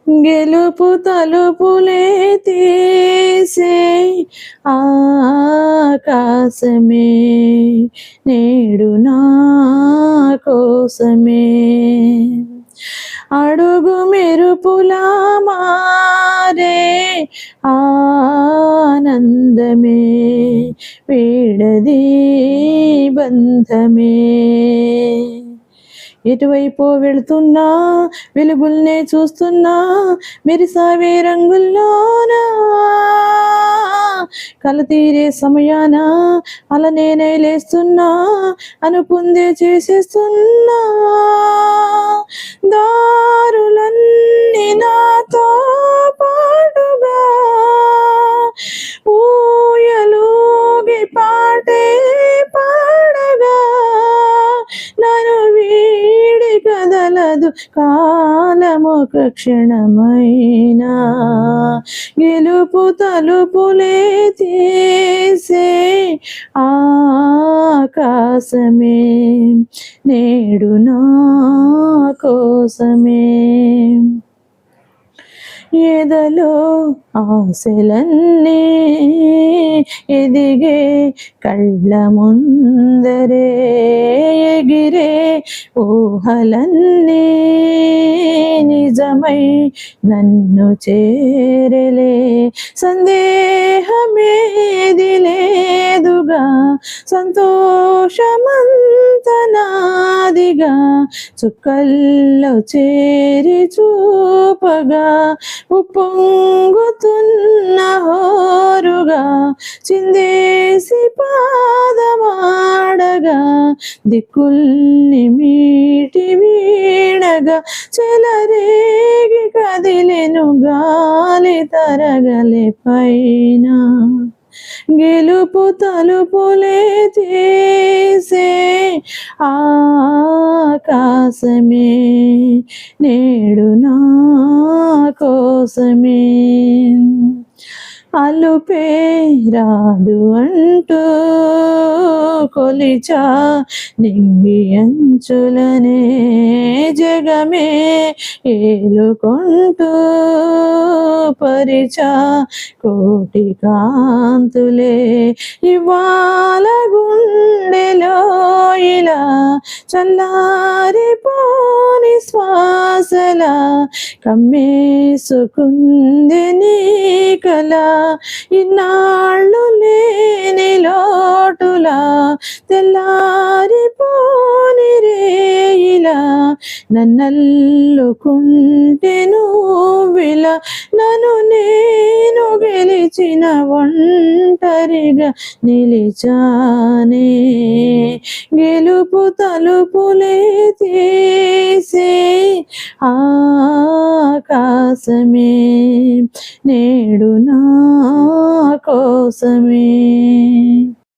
గెలుపు తలుపులే తీసే ఆకాశమే నేడు నా కోసమే అడుగు మెరుపులా మారే ఆనందమే వీడది బంధమే ఎటువైపు వెళుతున్నా వెలుగుల్నే చూస్తున్నా మెరిసావే రంగుల్లోనా కల తీరే సమయాన అలా నేనే లేస్తున్నా అనుకుందే చేసేస్తున్నా దారులన్నీ నాతో పాటుగా ఊయలూగి పాటే పాడగా నన్ను వీడి కదలదు కాలమొక క్షణమైనా గెలుపు తలుపులే తీసే ఆకాశమే నేడు నా కోసమే ఎదలో ఆశలన్నీ ఎదిగే కళ్ళ ముందరే ఎగిరే ఊహలన్నీ నిజమై నన్ను చేరలే సందేహమేది లేదుగా సంతోషమంత నాదిగా చుక్కల్లో చేరి చూపగా ఉప్పొంగుతున్న హోరుగా చిందేసి పాదమాడగా దిక్కుల్ని మీటి వీడగా చెలరేగి కదిలెను గాలి తరగలే పైన గెలుపు తలుపులే తీసే ఆకాశమే నేడు నా కోసమే అలుపే రాదు అంటూ కొలిచా నింగి అంచులనే జగమే ఏలుకొంటూ పరిచా కోటి కాంతులే ఇవాళ గుండెలో ఇలా చల్లారిపోని శ్వాసలా కమ్మేసుకుంది నీ కల ఇన్నాళ్ళు లేని లోటులా తెల్లారిపోని రేయిలా నన్నల్లుకుంటే నువ్విలా నన్ను నేను గెలిచిన ఒంటరిగా నిలిచానే గెలుపు తలుపులే తీసే ఆకాశమే నేడు నా కోసమే